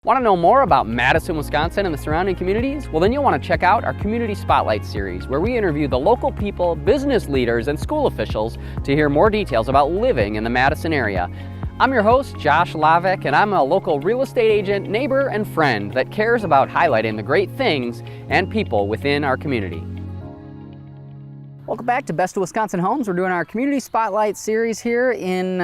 Want to know more about Madison, Wisconsin and the surrounding communities? Well, then you'll want to check out our Community Spotlight series, where we interview the local people, business leaders, and school officials to hear more details about living in the Madison area. I'm your host, Josh Lavik, and I'm a local real estate agent, neighbor, and friend that cares about highlighting the great things and people within our community. Welcome back to Best of Wisconsin Homes. We're doing our Community Spotlight series here in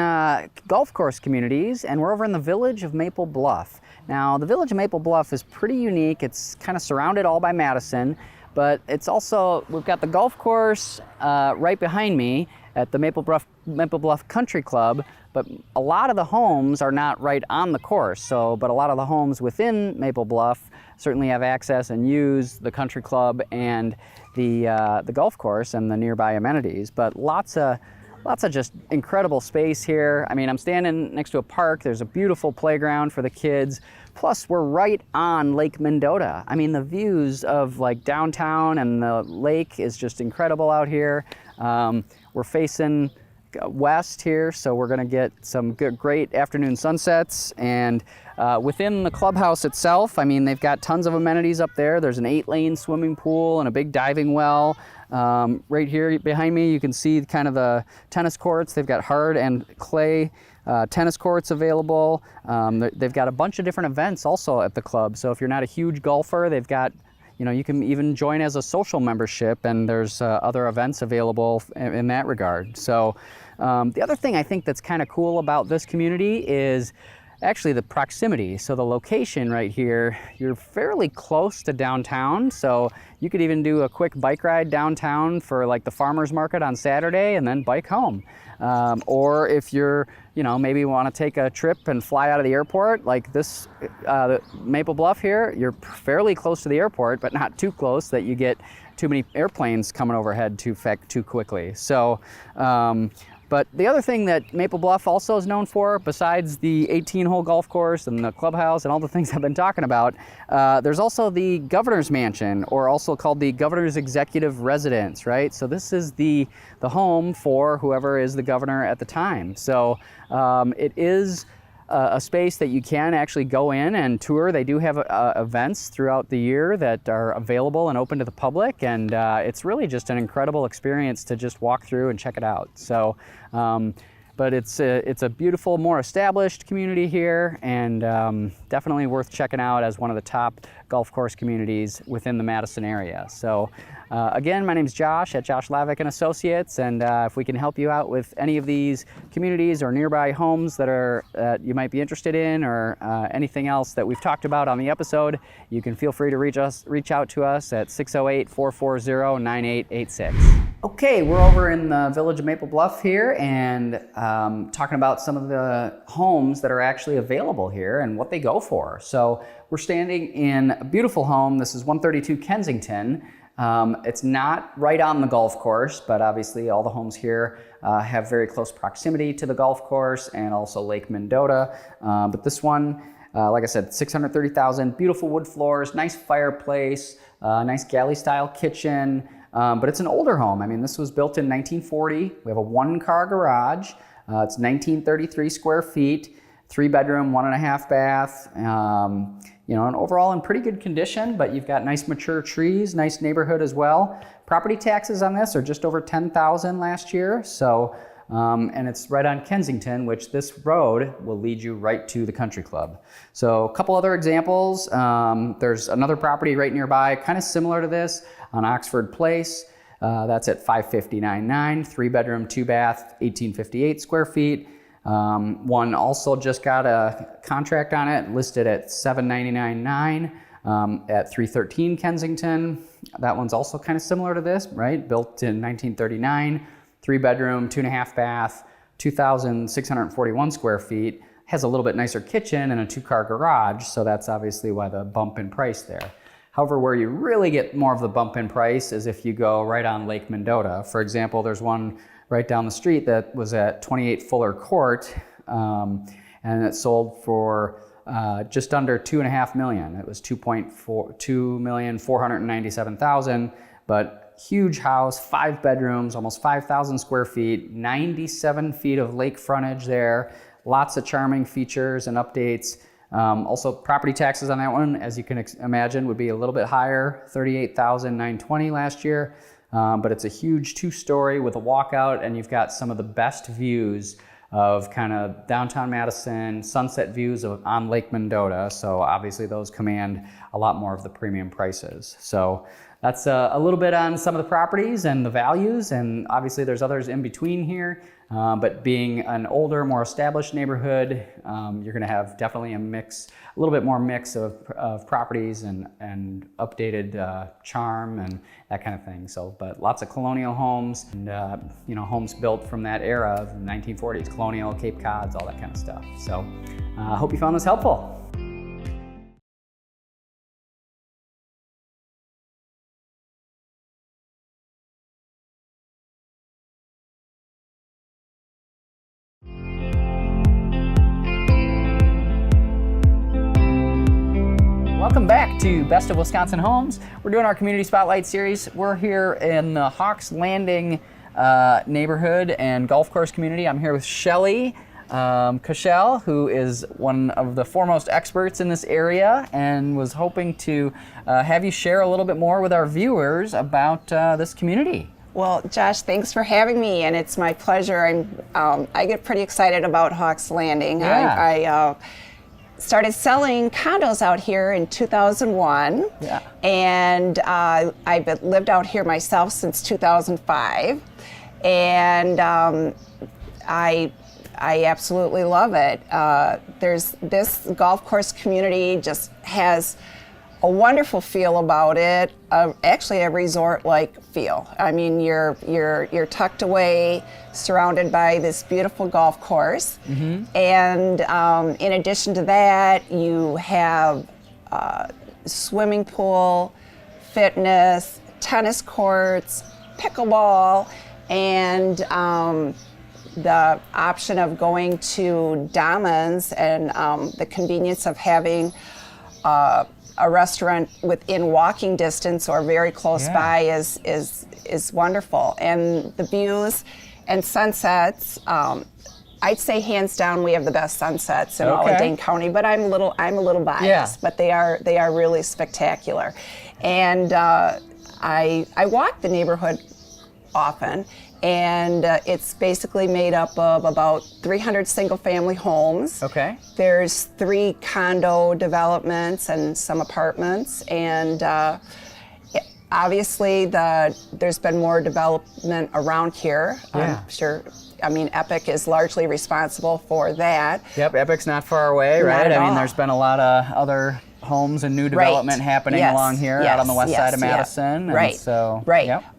golf course communities, and we're over in the village of Maple Bluff. Now, the village of Maple Bluff is pretty unique. It's kind of surrounded all by Madison, but it's also, we've got the golf course right behind me at the Maple Bluff Country Club, but a lot of the homes are not right on the course. But a lot of the homes within Maple Bluff certainly have access and use the country club and the golf course and the nearby amenities. But lots of just incredible space here. I mean, I'm standing next to a park. There's a beautiful playground for the kids. Plus, we're right on Lake Mendota. I mean, the views of like downtown and the lake is just incredible out here. We're facing west here, so we're gonna get some great afternoon sunsets. And within the clubhouse itself, I mean, they've got tons of amenities up there. There's an 8-lane swimming pool and a big diving well. Right here behind me, you can see kind of the tennis courts. They've got hard and clay tennis courts available. They've got a bunch of different events also at the club. So if you're not a huge golfer, they've got, you can even join as a social membership, and there's other events available in that regard. So the other thing I think that's kind of cool about this community is actually the proximity. So the location right here, you're fairly close to downtown. So you could even do a quick bike ride downtown for like the farmer's market on Saturday and then bike home. Or if you're, maybe want to take a trip and fly out of the airport, like this Maple Bluff here, you're fairly close to the airport, but not too close that you get too many airplanes coming overhead too quickly. So, but the other thing that Maple Bluff also is known for, besides the 18-hole golf course and the clubhouse and all the things I've been talking about, there's also the Governor's Mansion, or also called the Governor's Executive Residence, right? So this is the home for whoever is the governor at the time. So it is a space that you can actually go in and tour. They do have events throughout the year that are available and open to the public, and it's really just an incredible experience to just walk through and check it out. So, but it's a beautiful, more established community here, and definitely worth checking out as one of the top golf course communities within the Madison area. So again, my name is Josh at Josh Lavik and Associates, and if we can help you out with any of these communities or nearby homes that you might be interested in, or anything else that we've talked about on the episode, you can feel free to reach out to us at 608-440-9886. Okay, we're over in the village of Maple Bluff here, and talking about some of the homes that are actually available here and what they go for. So we're standing in a beautiful home. This is 132 Kensington. It's not right on the golf course, but obviously all the homes here have very close proximity to the golf course and also Lake Mendota. But this one, like I said, $630,000, beautiful wood floors, nice fireplace, nice galley-style kitchen. But it's an older home. I mean, this was built in 1940. We have a 1-car garage. It's 1933 square feet, 3-bedroom, 1.5 bath. And overall in pretty good condition, but you've got nice mature trees, nice neighborhood as well. Property taxes on this are just over $10,000 last year. So, and it's right on Kensington, which this road will lead you right to the country club. So a couple other examples. There's another property right nearby, kind of similar to this, on Oxford Place. That's at 559.9, 3-bedroom, 2-bath, 1858 square feet. One also just got a contract on it, listed at $799.9 at 313 Kensington. That one's also kind of similar to this, right? Built in 1939, 3-bedroom, 2.5 bath, 2,641 square feet. Has a little bit nicer kitchen and a 2-car garage, so that's obviously why the bump in price there. However, where you really get more of the bump in price is if you go right on Lake Mendota. For example, there's one right down the street that was at 28 Fuller Court, and it sold for just under $2.5 million. It was $2,497,000, but huge house, 5 bedrooms, almost 5,000 square feet, 97 feet of lake frontage there, lots of charming features and updates. Also, property taxes on that one, as you can imagine, would be a little bit higher, $38,920 last year. But it's a huge 2-story with a walkout, and you've got some of the best views of kind of downtown Madison, sunset views on Lake Mendota. So obviously those command a lot more of the premium prices. So that's a little bit on some of the properties and the values, and obviously there's others in between here. But being an older, more established neighborhood, you're going to have definitely a little bit more mix of properties and updated charm and that kind of thing. So, but lots of colonial homes and homes built from that era of the 1940s, colonial, Cape Cods, all that kind of stuff. So, I hope you found this helpful. Welcome back to Best of Wisconsin Homes. We're doing our Community Spotlight series. We're here in the Hawks Landing neighborhood and golf course community. I'm here with Shelly Cashel, who is one of the foremost experts in this area, and was hoping to have you share a little bit more with our viewers about this community. Well, Josh, thanks for having me, and it's my pleasure. I get pretty excited about Hawks Landing. Yeah. I started selling condos out here in 2001, and I've lived out here myself since 2005, and I absolutely love it. This golf course community just has a wonderful feel about it, actually a resort-like feel. I mean, you're tucked away, surrounded by this beautiful golf course, and in addition to that, you have swimming pool, fitness, tennis courts, pickleball, and the option of going to Damon's and the convenience of having a restaurant within walking distance or very close by is wonderful. And the views and sunsets, I'd say hands down we have the best sunsets in all of Dane County, but I'm a little biased, but they are really spectacular. And I walk the neighborhood often, and it's basically made up of about 300 single-family homes. There's 3 condo developments and some apartments, and obviously there's been more development around here. I'm sure. I mean, Epic is largely responsible for that. Yep, Epic's not far away, right? I mean, there's been a lot of other homes and new development happening along here out on the west side of Madison. Right. And so,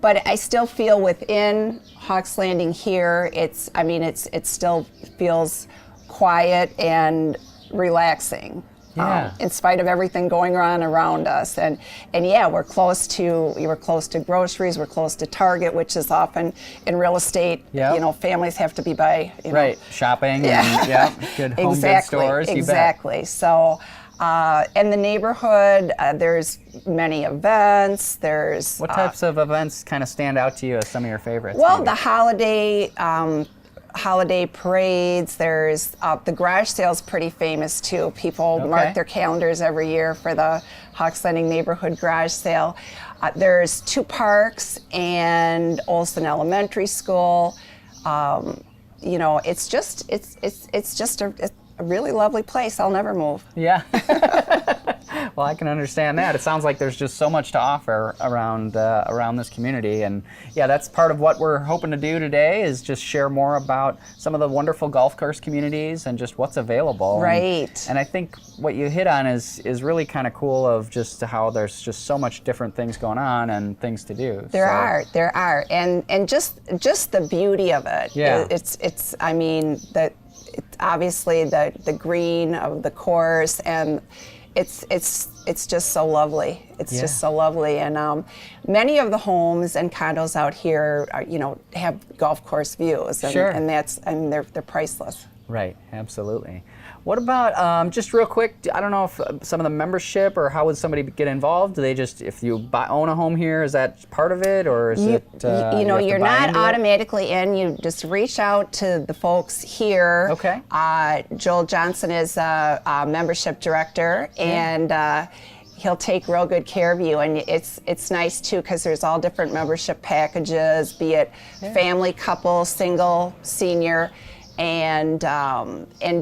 But I still feel within Hawks Landing here, it still feels quiet and relaxing. In spite of everything going on around us, and we're close to groceries, we're close to Target, which is often in real estate. Families have to be by shopping and good home good stores. Exactly. So, in the neighborhood, there's many events. There's what types of events kind of stand out to you as some of your favorites? Well, maybe? The holiday parades. There's the garage sale's pretty famous too. People mark their calendars every year for the Hawks Landing neighborhood garage sale. There's 2 parks and Olson Elementary School. It's just a really lovely place. I'll never move. Yeah. Well, I can understand that. It sounds like there's just so much to offer around this community, and that's part of what we're hoping to do today is just share more about some of the wonderful golf course communities and just what's available. Right. And I think what you hit on is really kind of cool of just how there's just so much different things going on and things to do. There are, and just the beauty of it. It's obviously the green of the course, and it's just so lovely. It's just so lovely, and many of the homes and condos out here have golf course views, and they're priceless. Right, absolutely. What about, just real quick, I don't know if some of the membership, or how would somebody get involved? Do they just, if you own a home here, is that part of it, or is it, you're not automatically in. You just reach out to the folks here. Okay. Joel Johnson is a membership director, and he'll take real good care of you. And it's nice too, because there's all different membership packages, be it family, couple, single, senior, and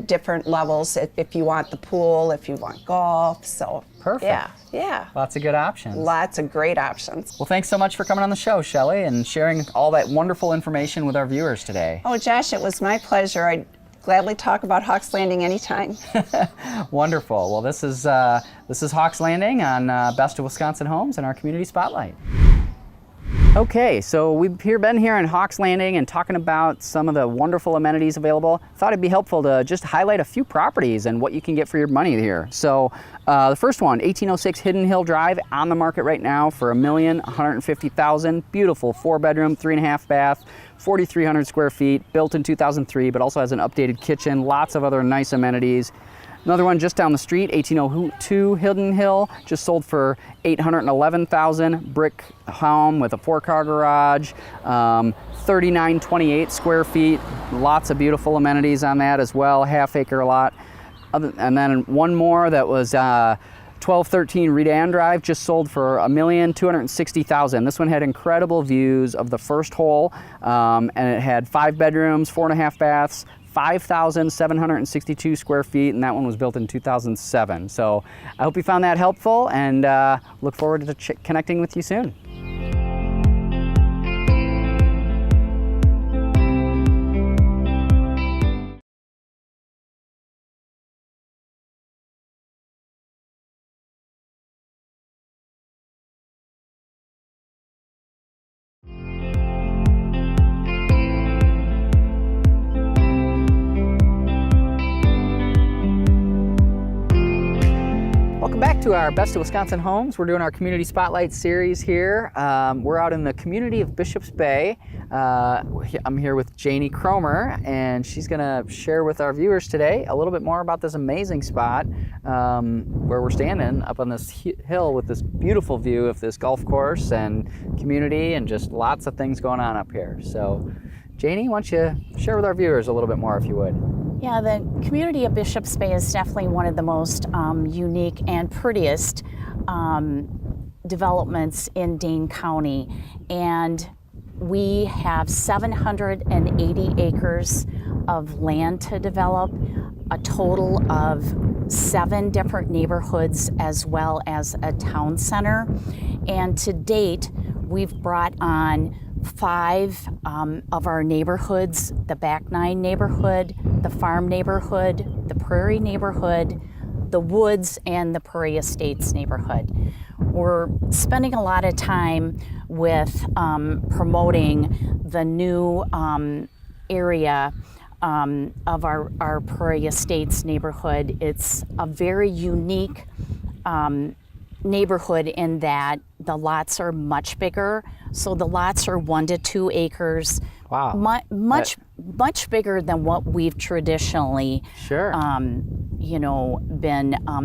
different levels if you want the pool, if you want golf. So perfect. Yeah. Lots of good options. Lots of great options. Well, thanks so much for coming on the show, Shelley, and sharing all that wonderful information with our viewers today. Oh, Josh, it was my pleasure. I'd gladly talk about Hawks Landing anytime. Wonderful. Well, this is Hawks Landing on Best of Wisconsin Homes and our Community Spotlight. Okay, so we've been here in Hawks Landing and talking about some of the wonderful amenities available. Thought it'd be helpful to just highlight a few properties and what you can get for your money here. So the first one, 1806 Hidden Hill Drive, on the market right now for $1,150,000. Beautiful 4-bedroom, 3.5 bath, 4,300 square feet, built in 2003, but also has an updated kitchen, lots of other nice amenities. Another one just down the street, 1802 Hidden Hill, just sold for $811,000. Brick home with a 4-car garage, 3,928 square feet. Lots of beautiful amenities on that as well. Half-acre lot. And then one more that was 1213 Redan Drive, just sold for $1,260,000. This one had incredible views of the first hole, and it had 5 bedrooms, 4.5 baths. 5,762 square feet, and that one was built in 2007. So I hope you found that helpful, and look forward to connecting with you soon. Welcome back to our Best of Wisconsin Homes. We're doing our Community Spotlight series here. We're out in the community of Bishops Bay. I'm here with Janie Cromer, and she's going to share with our viewers today a little bit more about this amazing spot where we're standing up on this hill with this beautiful view of this golf course and community, and just lots of things going on up here. So, Janie, why don't you share with our viewers a little bit more, if you would? Yeah, the community of Bishops Bay is definitely one of the most unique and prettiest developments in Dane County. And we have 780 acres of land to develop, a total of 7 different neighborhoods as well as a town center. And to date, we've brought on 5 of our neighborhoods: the Back 9 neighborhood, the Farm neighborhood, the Prairie neighborhood, the Woods, and the Prairie Estates neighborhood. We're spending a lot of time with promoting the new area of our Prairie Estates neighborhood. It's a very unique neighborhood in that the lots are much bigger. So the lots are 1 to 2 acres. Wow. Much bigger than what we've traditionally, been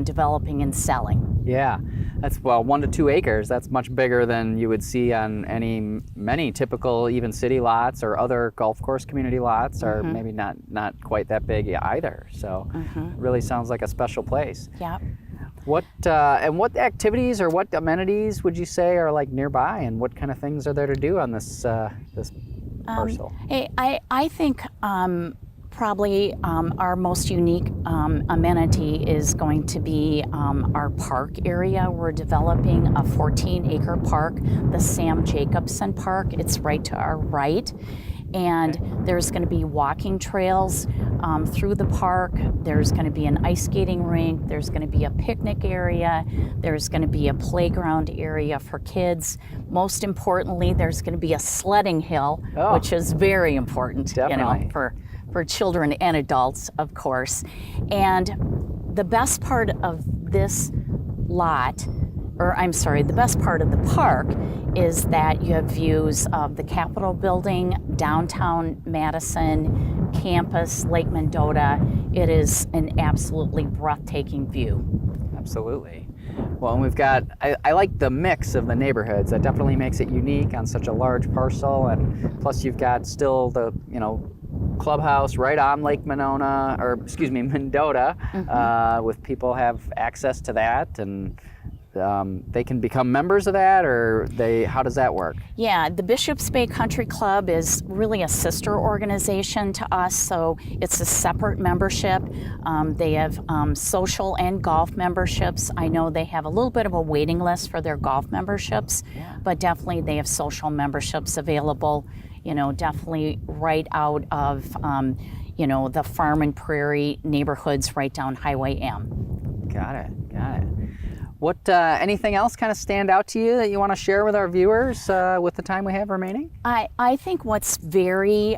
developing and selling. Yeah, that's 1 to 2 acres. That's much bigger than you would see on many typical even city lots or other golf course community lots, or maybe not quite that big either. So it really sounds like a special place. Yeah. What activities or what amenities would you say are like nearby, and what kind of things are there to do on this parcel? I think probably our most unique amenity is going to be our park area. We're developing a 14-acre park, the Sam Jacobson Park. It's right to our right. And there's going to be walking trails through the park. There's going to be an ice skating rink. There's going to be a picnic area. There's going to be a playground area for kids. Most importantly, there's going to be a sledding hill, which is very important, for children and adults, of course. And the best part of this lot the best part of the park is that you have views of the Capitol building, downtown Madison, campus, Lake Mendota. It is an absolutely breathtaking view. Absolutely. Well, and we've got, I like the mix of the neighborhoods. That definitely makes it unique on such a large parcel. And plus you've got still the, clubhouse right on Lake Mendota, with people have access to that, and they can become members of that, or how does that work? Yeah, the Bishops Bay Country Club is really a sister organization to us, so it's a separate membership. They have social and golf memberships. I know they have a little bit of a waiting list for their golf memberships, but definitely they have social memberships available, definitely right out of, the farm and prairie neighborhoods right down Highway M. Got it. What, anything else kind of stand out to you that you want to share with our viewers with the time we have remaining? I think what's very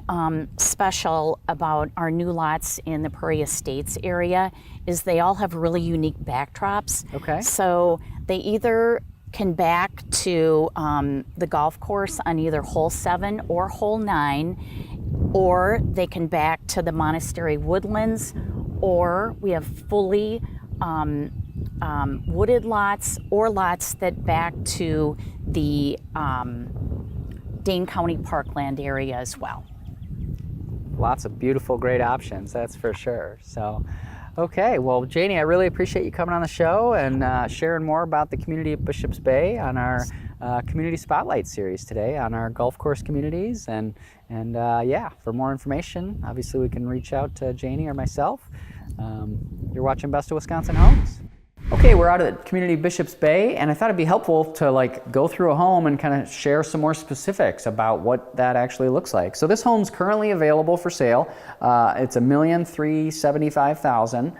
special about our new lots in the Prairie Estates area is they all have really unique backdrops. Okay. So they either can back to the golf course on either hole 7 or hole 9, or they can back to the monastery woodlands, or we have fully wooded lots or lots that back to the Dane County Parkland area as well. Lots of beautiful, great options, that's for sure. So, okay, well, Janie, I really appreciate you coming on the show and sharing more about the community of Bishops Bay on our Community Spotlight series today on our golf course communities. And for more information, obviously we can reach out to Janie or myself. You're watching Best of Wisconsin Homes. Okay, we're out at Community Bishops Bay, and I thought it'd be helpful to go through a home and kind of share some more specifics about what that actually looks like. So this home's currently available for sale. It's $1,375,000,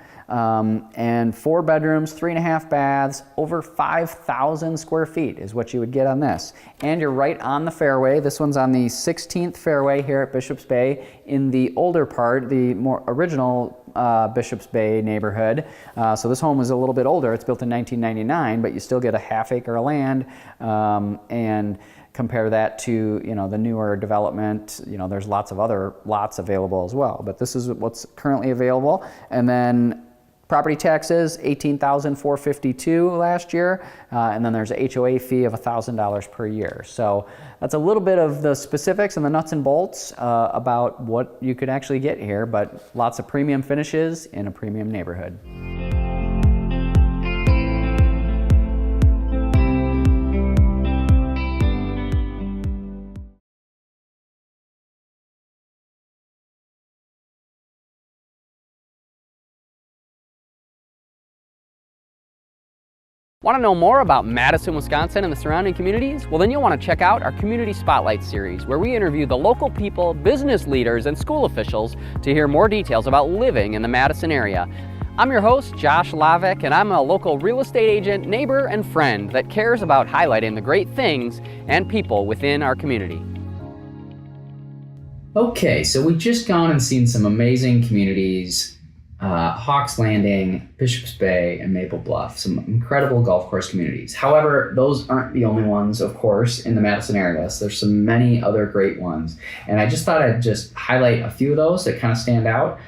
and 4 bedrooms, 3.5 baths, over 5,000 square feet is what you would get on this. And you're right on the fairway. This one's on the 16th fairway here at Bishops Bay in the older part, the more original Bishops Bay neighborhood. So this home is a little bit older. It's built in 1999, but you still get a half acre of land, and compare that to the newer development. There's lots of other lots available as well, but this is what's currently available. And then property taxes, $18,452 last year, and then there's a HOA fee of $1,000 per year. So that's a little bit of the specifics and the nuts and bolts about what you could actually get here, but lots of premium finishes in a premium neighborhood. Want to know more about Madison, Wisconsin and the surrounding communities? Well, then you'll want to check out our Community Spotlight series, where we interview the local people, business leaders, and school officials to hear more details about living in the Madison area. I'm your host, Josh Lavick, and I'm a local real estate agent, neighbor, and friend that cares about highlighting the great things and people within our community. Okay, so we've just gone and seen some amazing communities. Hawks Landing, Bishops Bay, and Maple Bluff, some incredible golf course communities. However, those aren't the only ones, of course, in the Madison area. So there's some many other great ones. And I just thought I'd just highlight a few of those that kind of stand out.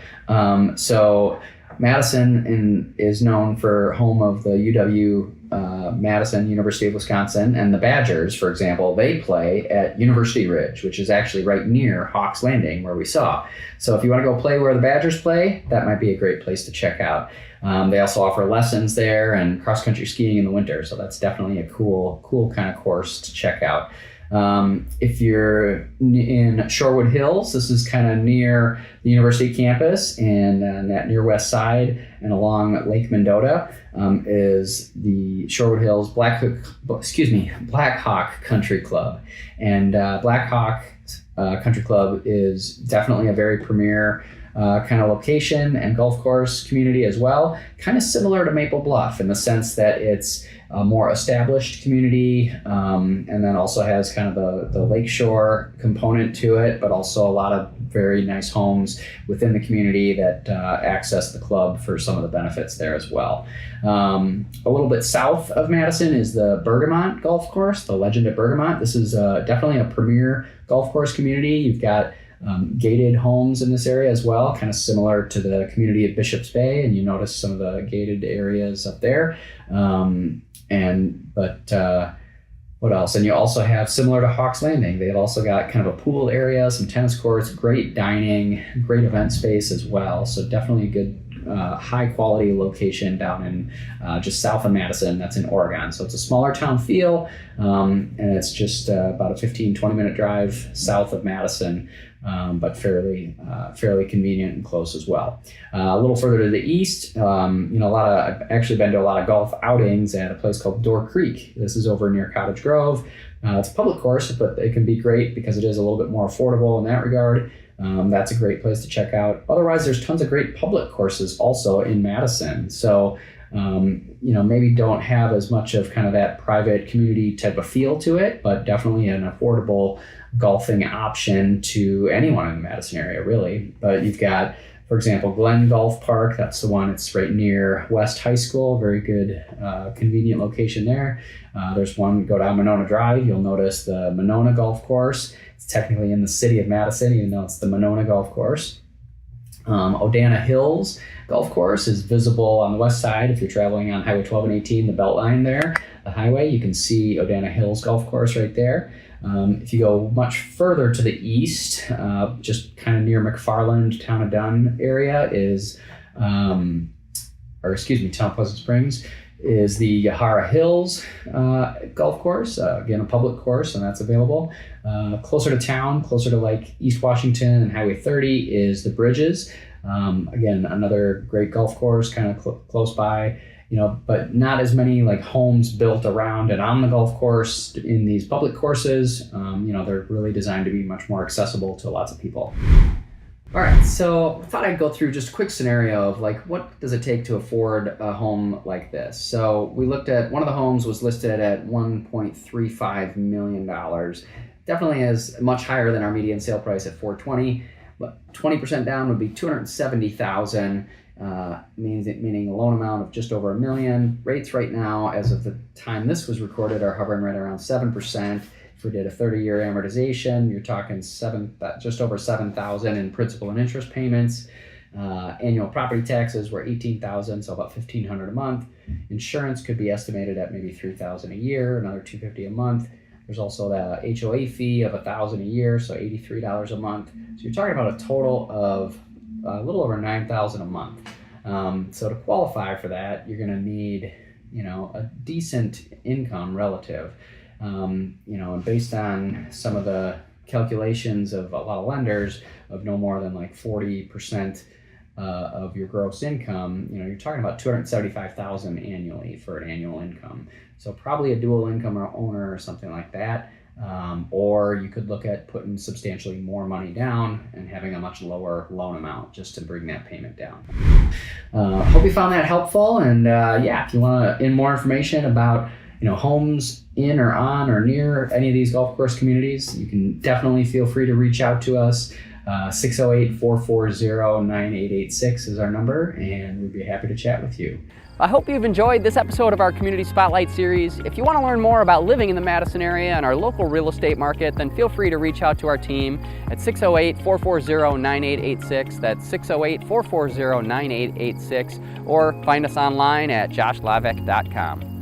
So Madison is known for home of the UW Madison, University of Wisconsin, and the Badgers, for example, they play at University Ridge, which is actually right near Hawks Landing, where we saw. So if you want to go play where the Badgers play, that might be a great place to check out. They also offer lessons there and cross-country skiing in the winter, so that's definitely a cool kind of course to check out. If you're in Shorewood Hills, this is kind of near the university campus, and that near west side and along Lake Mendota is the Shorewood Hills Black Hawk Country Club. And Black Hawk Country Club is definitely a very premier kind of location and golf course community as well. Kind of similar to Maple Bluff in the sense that it's a more established community, and then also has kind of the lakeshore component to it, but also a lot of very nice homes within the community that access the club for some of the benefits there as well. A little bit south of Madison is the Bergamot Golf Course, the Legend at Bergamot. This is definitely a premier golf course community. You've got gated homes in this area as well, kind of similar to the community of Bishops Bay, and you notice some of the gated areas up there. What else? And you also have, similar to Hawks Landing, they've also got kind of a pool area, some tennis courts, great dining, great event space as well. So definitely a good high quality location down in just south of Madison. That's in Oregon. So it's a smaller town feel, and it's just about a 15-20 minute drive south of Madison, but fairly convenient and close as well. A little further to the east, I've actually been to a lot of golf outings at a place called Door Creek. This is over near Cottage Grove. It's a public course, but it can be great because it is a little bit more affordable in that regard. That's a great place to check out. Otherwise, there's tons of great public courses also in Madison. So, maybe don't have as much of kind of that private community type of feel to it, but definitely an affordable golfing option to anyone in the Madison area, really. But you've got, for example, Glen Golf Park. That's the one. It's right near West High School. Very good, convenient location there. There's one, go down Monona Drive. You'll notice the Monona Golf Course. It's technically in the city of Madison, even though it's the Monona Golf Course. Odana Hills Golf Course is visible on the west side. If you're traveling on Highway 12 and 18, the Beltline there, the highway, you can see Odana Hills Golf Course right there. If you go much further to the east, just kind of near McFarland, Town of Dunn area is, Town of Pleasant Springs, is the Yahara Hills Golf Course, again, a public course, and that's available. Closer to town, closer to like East Washington and Highway 30 is the Bridges. Again, another great golf course, kind of close by, but not as many like homes built around and on the golf course in these public courses. They're really designed to be much more accessible to lots of people. All right, so I thought I'd go through just a quick scenario of like, what does it take to afford a home like this? So we looked at, one of the homes was listed at $1.35 million. Definitely is much higher than our median sale price at $420, but 20% down would be $270,000, meaning a loan amount of just over $1 million. Rates right now, as of the time this was recorded, are hovering right around 7%. If we did a 30-year amortization, you're talking just over $7,000 in principal and interest payments. Annual property taxes were $18,000, so about $1,500 a month. Insurance could be estimated at maybe $3,000 a year, another $250 a month. There's also the HOA fee of $1,000 a year, so $83 a month. So you're talking about a total of a little over $9,000 a month. So to qualify for that, you're going to need, a decent income relative. And based on some of the calculations of a lot of lenders of no more than like 40% of your gross income, you're talking about $275,000 annually for an annual income. So probably a dual income owner or something like that. Or you could look at putting substantially more money down and having a much lower loan amount just to bring that payment down. Hope you found that helpful. And if you want more information about homes in or on or near any of these golf course communities, you can definitely feel free to reach out to us. 608-440-9886 is our number, and we'd be happy to chat with you. I hope you've enjoyed this episode of our Community Spotlight series. If you want to learn more about living in the Madison area and our local real estate market, then feel free to reach out to our team at 608-440-9886. That's 608-440-9886, or find us online at joshlavik.com.